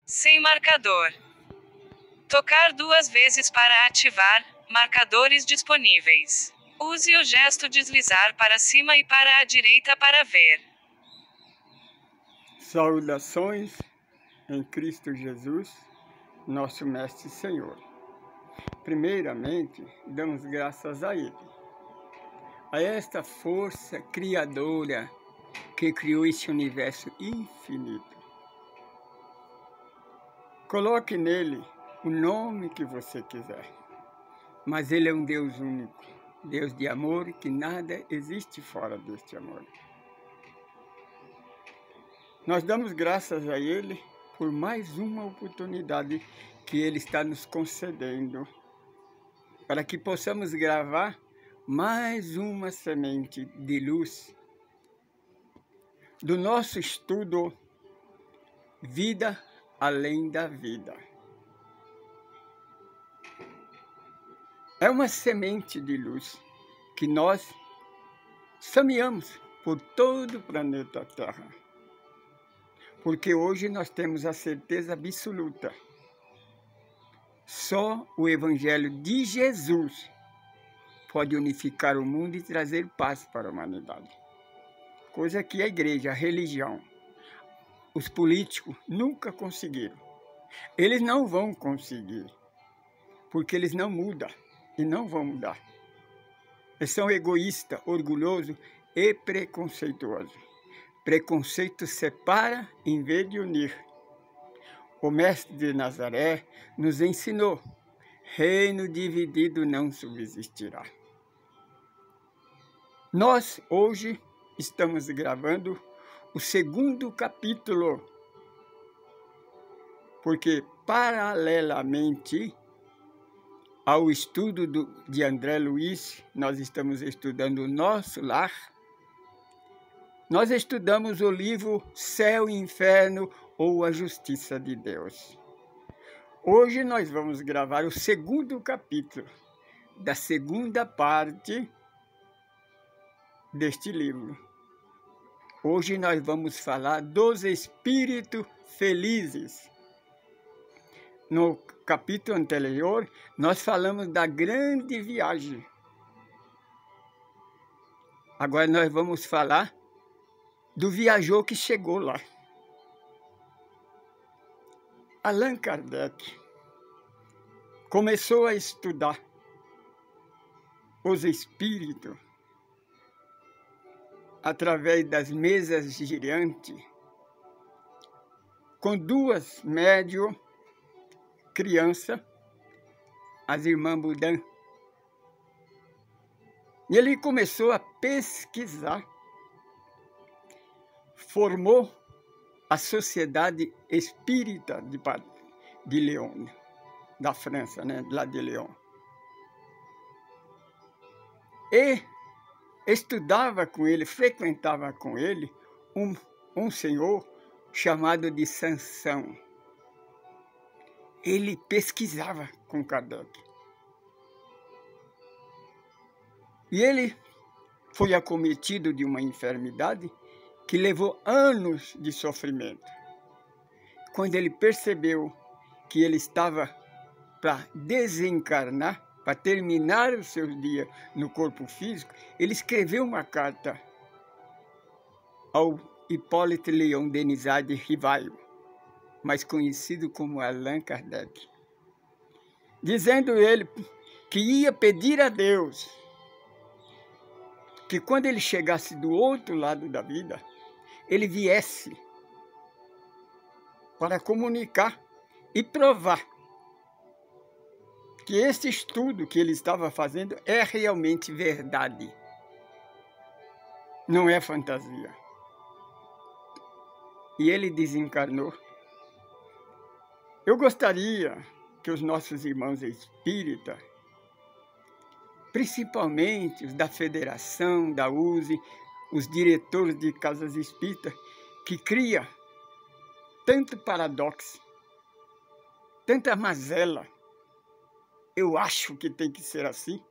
Sem marcador. Tocar 2 vezes para ativar marcadores disponíveis. Use o gesto deslizar para cima e para a direita para ver. Saudações em Cristo Jesus, nosso Mestre e Senhor. Primeiramente, damos graças a Ele, a esta força criadora que criou esse universo infinito. Coloque nele o nome que você quiser, mas Ele é um Deus único, Deus de amor, que nada existe fora deste amor. Nós damos graças a Ele por mais uma oportunidade que Ele está nos concedendo, para que possamos gravar mais uma semente de luz do nosso estudo Vida Além da Vida. É uma semente de luz que nós semeamos por todo o planeta Terra. Porque hoje nós temos a certeza absoluta. Só o Evangelho de Jesus pode unificar o mundo e trazer paz para a humanidade. Coisa que a igreja, a religião, os políticos nunca conseguiram. Eles não vão conseguir, porque eles não mudam e não vão mudar. Eles são egoístas, orgulhosos e preconceituosos. Preconceito separa em vez de unir. O Mestre de Nazaré nos ensinou: reino dividido não subsistirá. Nós, hoje, estamos gravando o 2º capítulo, porque, paralelamente ao estudo de André Luiz, nós estamos estudando o Nosso Lar. Nós estudamos o livro Céu e Inferno ou A Justiça de Deus. Hoje nós vamos gravar o 2º capítulo da 2ª parte deste livro. Hoje nós vamos falar dos espíritos felizes. No capítulo anterior, nós falamos da grande viagem. Agora nós vamos falar do viajor que chegou lá. Allan Kardec começou a estudar os espíritos através das mesas girantes, com 2 médiuns, criança, as irmãs Boudin. E ele começou a pesquisar, formou a Sociedade Espírita de Lyon, da França, né? Lá de Lyon. E estudava com ele, frequentava com ele um senhor chamado de Sansão. Ele pesquisava com Kardec. E ele foi acometido de uma enfermidade que levou anos de sofrimento. Quando ele percebeu que ele estava para desencarnar, para terminar os seus dias no corpo físico, ele escreveu uma carta ao Hippolyte Léon Denisard de Rivail, mais conhecido como Allan Kardec, dizendo ele que ia pedir a Deus que quando ele chegasse do outro lado da vida, ele viesse para comunicar e provar que esse estudo que ele estava fazendo é realmente verdade, não é fantasia. E ele desencarnou. Eu gostaria que os nossos irmãos espíritas, principalmente os da Federação, da USE, os diretores de casas espíritas, que cria tanto paradoxo, tanta mazela, eu acho que tem que ser assim,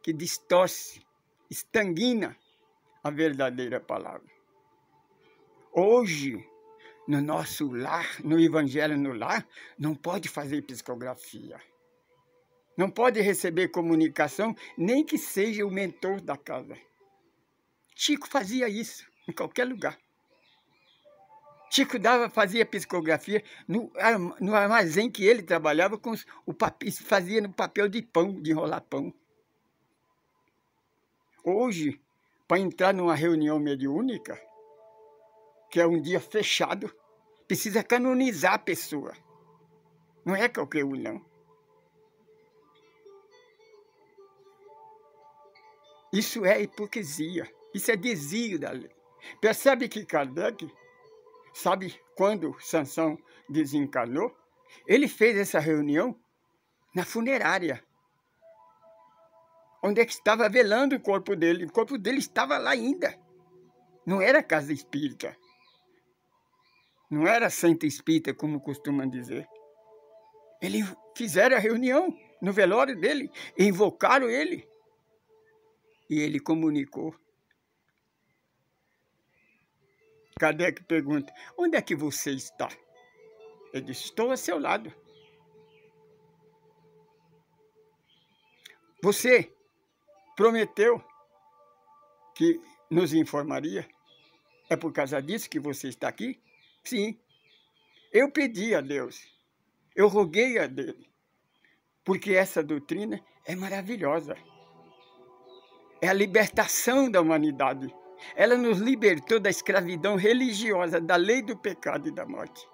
que distorce, estanguina a verdadeira palavra. Hoje, no nosso lar, no evangelho no lar, não pode fazer psicografia. Não pode receber comunicação, nem que seja o mentor da casa. Chico fazia isso em qualquer lugar. Chico fazia psicografia no armazém que ele trabalhava, fazia no papel de pão, de enrolar pão. Hoje, para entrar numa reunião mediúnica, que é um dia fechado, precisa canonizar a pessoa. Não é qualquer um, não. Isso é hipocrisia, isso é desvio da lei. Percebe que Kardec, sabe quando Sansão desencarnou? Ele fez essa reunião na funerária, onde é que estava velando o corpo dele. O corpo dele estava lá ainda. Não era casa espírita. Não era centro espírita, como costumam dizer. Eles fizeram a reunião no velório dele, invocaram ele. E ele comunicou. Kardec pergunta, onde é que você está? Ele disse, estou a seu lado. Você prometeu que nos informaria? É por causa disso que você está aqui? Sim. Eu pedi a Deus, eu roguei a Deus, porque essa doutrina é maravilhosa. É a libertação da humanidade. Ela nos libertou da escravidão religiosa, da lei do pecado e da morte.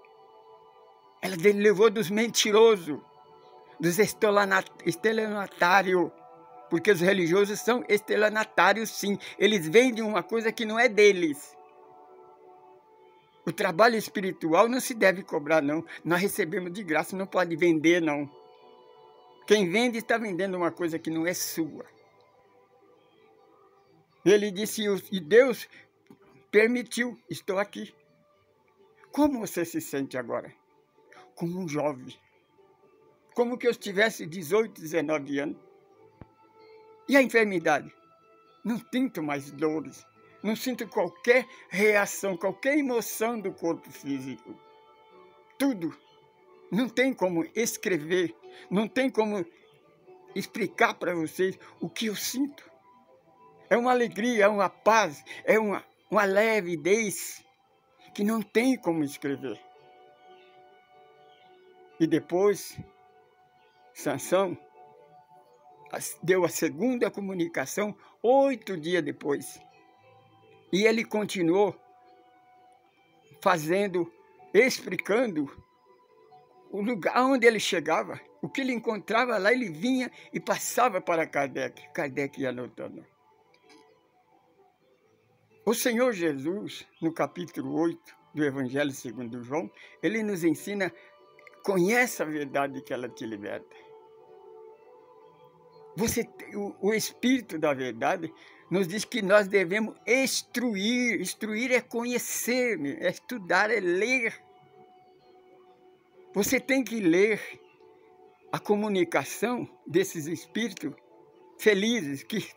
Ela levou dos mentirosos, dos estelionatários, porque os religiosos são estelionatários, sim. Eles vendem uma coisa que não é deles. O trabalho espiritual não se deve cobrar, não. Nós recebemos de graça, não pode vender, não. Quem vende está vendendo uma coisa que não é sua. Ele disse, e Deus permitiu, estou aqui. Como você se sente agora? Como um jovem. Como que eu tivesse 18, 19 anos. E a enfermidade? Não sinto mais dores. Não sinto qualquer reação, qualquer emoção do corpo físico. Tudo. Não tem como escrever, não tem como explicar para vocês o que eu sinto. É uma alegria, é uma paz, é uma levidez que não tem como escrever. E depois, Sansão deu a segunda comunicação 8 dias depois. E ele continuou explicando o lugar onde ele chegava, o que ele encontrava lá, ele vinha e passava para Kardec. Kardec ia anotando. O Senhor Jesus, no capítulo 8 do Evangelho segundo João, ele nos ensina, conhece a verdade que ela te liberta. O Espírito da verdade nos diz que nós devemos instruir. Instruir é conhecer, é estudar, é ler. Você tem que ler a comunicação desses espíritos felizes que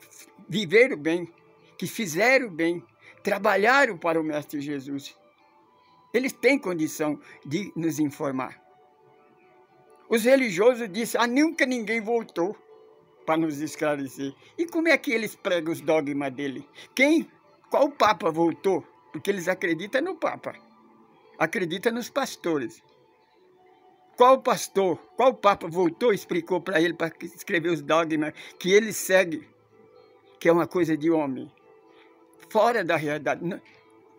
viveram bem, que fizeram bem, trabalharam para o Mestre Jesus. Eles têm condição de nos informar. Os religiosos disseram, nunca ninguém voltou para nos esclarecer. E como é que eles pregam os dogmas dele? Qual Papa voltou? Porque eles acreditam no Papa. Acreditam nos pastores. Qual pastor, qual Papa voltou e explicou para ele, para escrever os dogmas que ele segue, que é uma coisa de homem? Fora da realidade.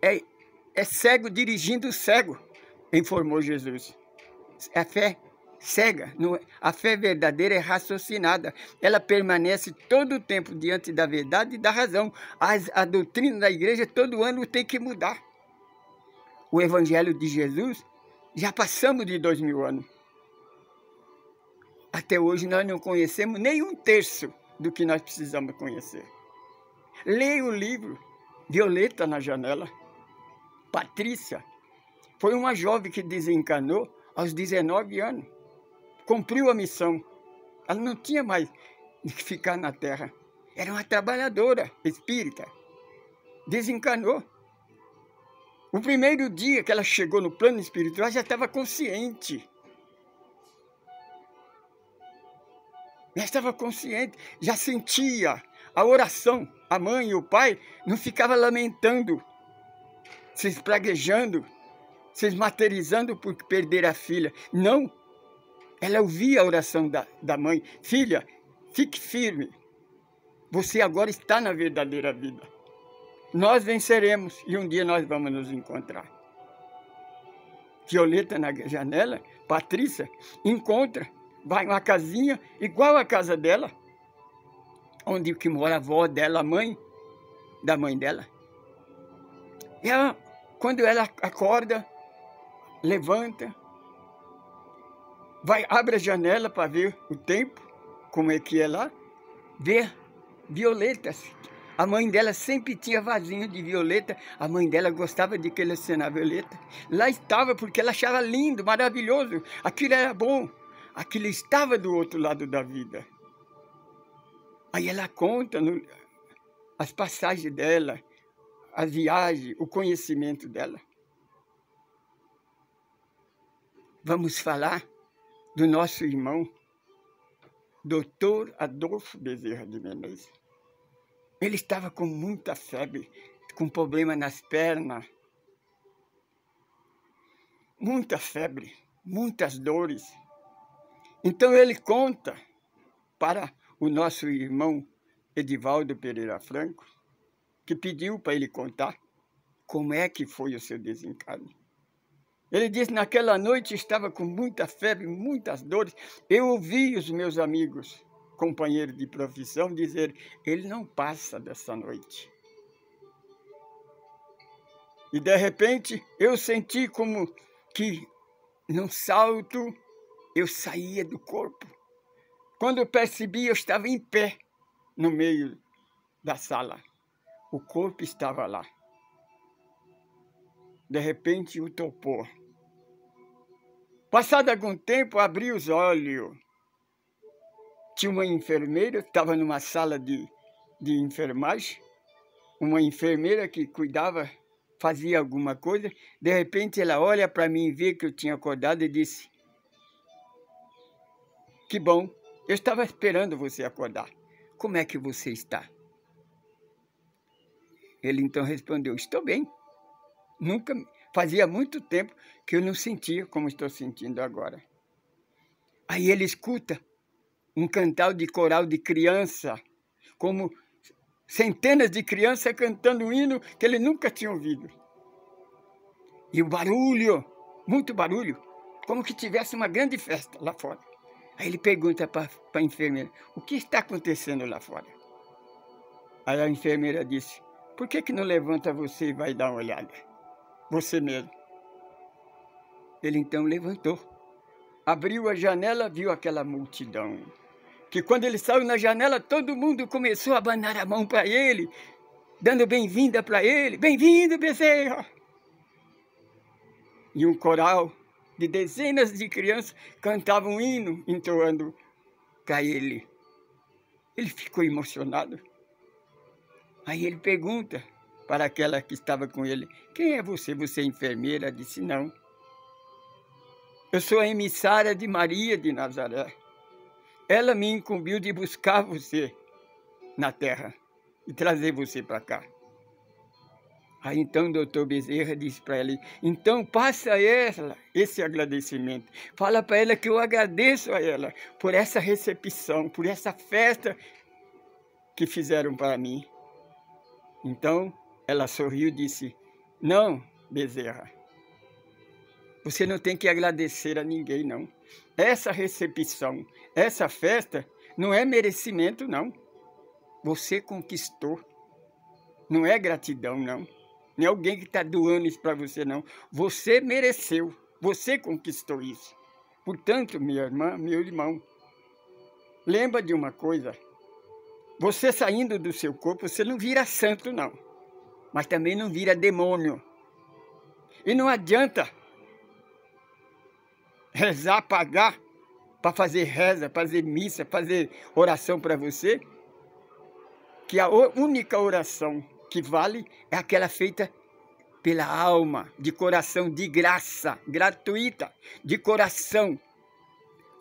É cego dirigindo o cego, informou Jesus. A fé cega, a fé verdadeira é raciocinada. Ela permanece todo o tempo diante da verdade e da razão. A doutrina da igreja todo ano tem que mudar. O Evangelho de Jesus, já passamos de 2000 anos. Até hoje nós não conhecemos nem um terço do que nós precisamos conhecer. Leia o livro Violeta na Janela. Patrícia foi uma jovem que desencarnou aos 19 anos. Cumpriu a missão. Ela não tinha mais que ficar na terra. Era uma trabalhadora espírita. Desencarnou. O primeiro dia que ela chegou no plano espiritual, já estava consciente. Já estava consciente, já sentia a oração. A mãe e o pai não ficavam lamentando, se espraguejando, se esmaterizando por perder a filha. Não, ela ouvia a oração da mãe. Filha, fique firme. Você agora está na verdadeira vida. Nós venceremos e um dia nós vamos nos encontrar. Violeta na janela, Patrícia encontra, vai numa casinha igual a casa dela, onde que mora a avó dela, a mãe da mãe dela. E ela, quando ela acorda, levanta, abre a janela para ver o tempo, como é que é lá, vê violetas. A mãe dela sempre tinha vasinho de violeta, a mãe dela gostava de colecionar violeta. Lá estava porque ela achava lindo, maravilhoso, aquilo era bom, aquilo estava do outro lado da vida. Aí ela conta as passagens dela, as viagens, o conhecimento dela. Vamos falar do nosso irmão, Dr. Adolfo Bezerra de Menezes. Ele estava com muita febre, com problema nas pernas, muita febre, muitas dores. Então ele conta para o nosso irmão Edivaldo Pereira Franco, que pediu para ele contar como é que foi o seu desencarne. Ele disse, naquela noite estava com muita febre, muitas dores. Eu ouvi os meus amigos, companheiros de profissão, dizer, ele não passa dessa noite. E de repente eu senti como que num salto eu saía do corpo. Quando eu percebi, eu estava em pé no meio da sala. O corpo estava lá. De repente o topou. Passado algum tempo, abri os olhos. Tinha uma enfermeira, estava numa sala de enfermagem, uma enfermeira que cuidava, fazia alguma coisa. De repente ela olha para mim e vê que eu tinha acordado e disse, que bom, eu estava esperando você acordar. Como é que você está? Ele então respondeu, estou bem. Fazia muito tempo que eu não sentia como estou sentindo agora. Aí ele escuta um cantal de coral de criança, como centenas de crianças cantando um hino que ele nunca tinha ouvido. E o barulho, muito barulho, como que tivesse uma grande festa lá fora. Aí ele pergunta para a enfermeira, o que está acontecendo lá fora? Aí a enfermeira disse, por que não levanta você e vai dar uma olhada? Você mesmo. Ele então levantou, abriu a janela, viu aquela multidão. Que quando ele saiu na janela, todo mundo começou a abanar a mão para ele, dando bem-vinda para ele. Bem-vindo, Bezerra! E um coral de dezenas de crianças cantavam um hino, entoando para ele. Ele ficou emocionado. Aí ele pergunta para aquela que estava com ele, quem é você? Você é enfermeira? Disse, não. Eu sou a emissária de Maria de Nazaré. Ela me incumbiu de buscar você na terra e trazer você para cá. Aí então o doutor Bezerra disse para ela, então passa a ela esse agradecimento. Fala para ela que eu agradeço a ela por essa recepção, por essa festa que fizeram para mim. Então ela sorriu e disse, não, Bezerra, você não tem que agradecer a ninguém, não. Essa recepção, essa festa, não é merecimento, não. Você conquistou. Não é gratidão, não. Não é alguém que está doando isso para você, não. Você mereceu. Você conquistou isso. Portanto, minha irmã, meu irmão, lembra de uma coisa. Você saindo do seu corpo, você não vira santo, não. Mas também não vira demônio. E não adianta rezar, pagar para fazer reza, fazer missa, fazer oração para você, que a única oração que vale é aquela feita pela alma, de coração, de graça, gratuita, de coração.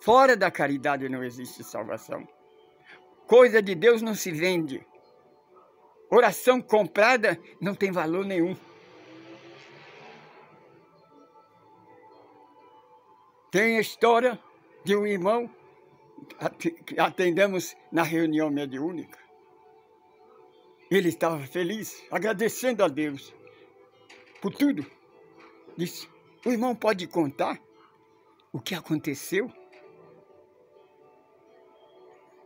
Fora da caridade não existe salvação. Coisa de Deus não se vende. Oração comprada não tem valor nenhum. Tem a história de um irmão que atendemos na reunião mediúnica. Ele estava feliz, agradecendo a Deus por tudo. Disse, o irmão pode contar o que aconteceu?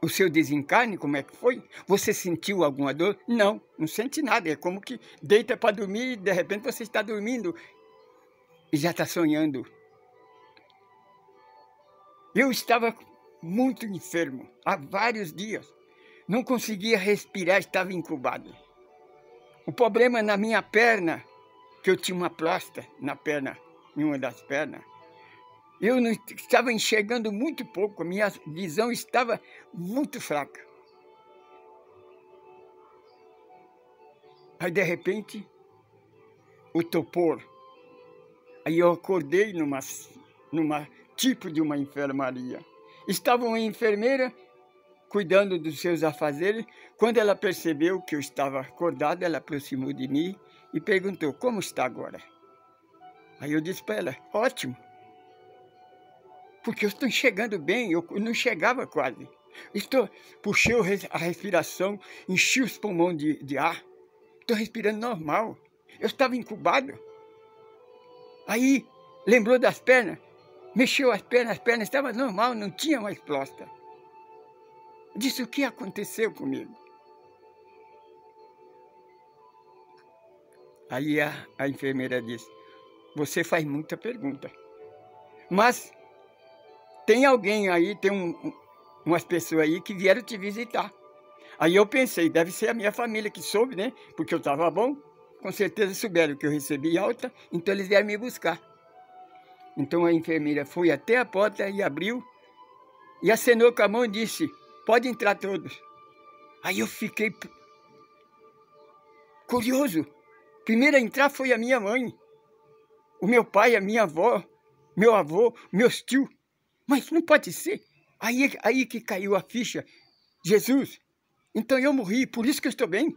O seu desencarne, como é que foi? Você sentiu alguma dor? Não, não sente nada. É como que deita para dormir e de repente você está dormindo e já está sonhando. Eu estava muito enfermo, há vários dias. Não conseguia respirar, estava incubado. O problema na minha perna, que eu tinha uma plástica na perna, em uma das pernas, eu não estava enxergando muito pouco, a minha visão estava muito fraca. Aí, de repente, o topor. Aí eu acordei numa tipo de uma enfermaria. Estava uma enfermeira cuidando dos seus afazeres. Quando ela percebeu que eu estava acordado, ela aproximou de mim e perguntou, como está agora? Aí eu disse para ela, ótimo. Porque eu estou enxergando bem, eu não enxergava quase. Puxei a respiração, enchi os pulmões de ar. Estou respirando normal. Eu estava incubado. Aí, lembrou das pernas, mexeu as pernas estavam normal, não tinha mais plástica. Disse, o que aconteceu comigo? Aí a enfermeira disse, você faz muita pergunta. Mas tem alguém aí, tem umas pessoas aí que vieram te visitar. Aí eu pensei, deve ser a minha família que soube, né? Porque eu estava bom, com certeza souberam que eu recebi alta, então eles vieram me buscar. Então a enfermeira foi até a porta e abriu, e acenou com a mão e disse, pode entrar todos. Aí eu fiquei curioso. Primeiro a entrar foi a minha mãe, o meu pai, a minha avó, meu avô, meus tios. Mas não pode ser. Aí que caiu a ficha. Jesus, então eu morri, por isso que eu estou bem.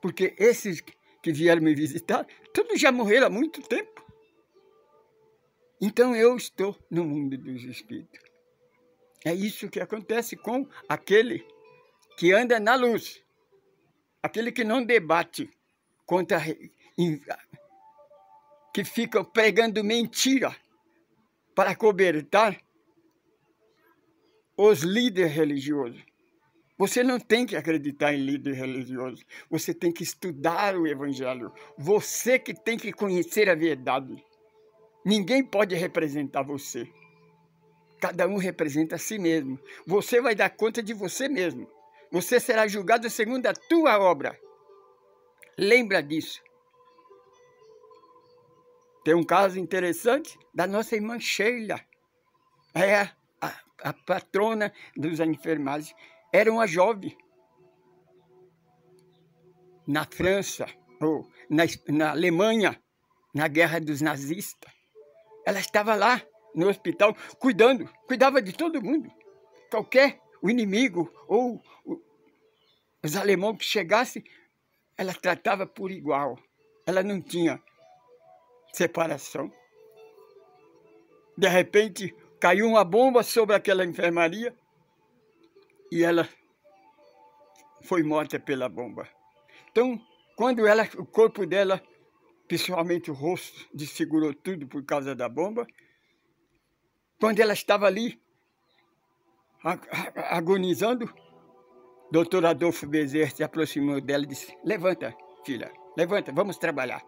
Porque esses que vieram me visitar, todos já morreram há muito tempo. Então eu estou no mundo dos espíritos. É isso que acontece com aquele que anda na luz. Aquele que não debate contra... que fica pregando mentira para cobertar os líderes religiosos. Você não tem que acreditar em líder religioso. Você tem que estudar o Evangelho. Você que tem que conhecer a verdade. Ninguém pode representar você. Cada um representa a si mesmo. Você vai dar conta de você mesmo. Você será julgado segundo a tua obra. Lembra disso. Tem um caso interessante da nossa irmã Sheila. É a patrona dos enfermagem. Era uma jovem. Na França, ou na Alemanha, na guerra dos nazistas. Ela estava lá no hospital cuidava de todo mundo. O inimigo ou os alemães que chegassem, ela tratava por igual. Ela não tinha separação. De repente, caiu uma bomba sobre aquela enfermaria e ela foi morta pela bomba. Então, quando o corpo dela, principalmente o rosto, desfigurou tudo por causa da bomba, quando ela estava ali, agonizando, o doutor Adolfo Bezerra se aproximou dela e disse, levanta, filha, levanta, vamos trabalhar.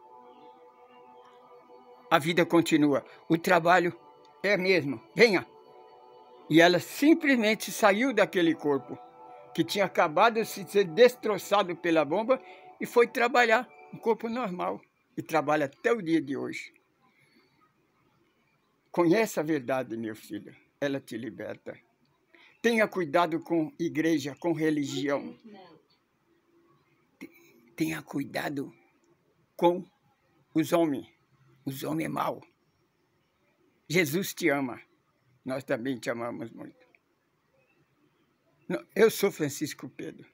A vida continua, o trabalho é mesmo, venha. E ela simplesmente saiu daquele corpo, que tinha acabado de ser destroçado pela bomba, e foi trabalhar, um corpo normal, e trabalha até o dia de hoje. Conheça a verdade, meu filho, ela te liberta. Tenha cuidado com igreja, com religião. Tenha cuidado com os homens é mau. Jesus te ama, nós também te amamos muito. Eu sou Francisco Pedro.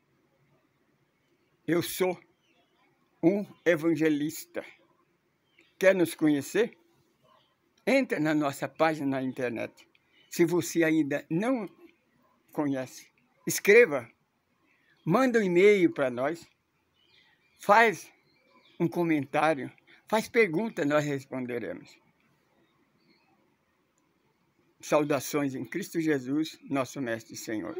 Eu sou um evangelista. Quer nos conhecer? Entra na nossa página na internet. Se você ainda não conhece, escreva, manda um e-mail para nós, faz um comentário, faz pergunta, nós responderemos. Saudações em Cristo Jesus, nosso Mestre e Senhor.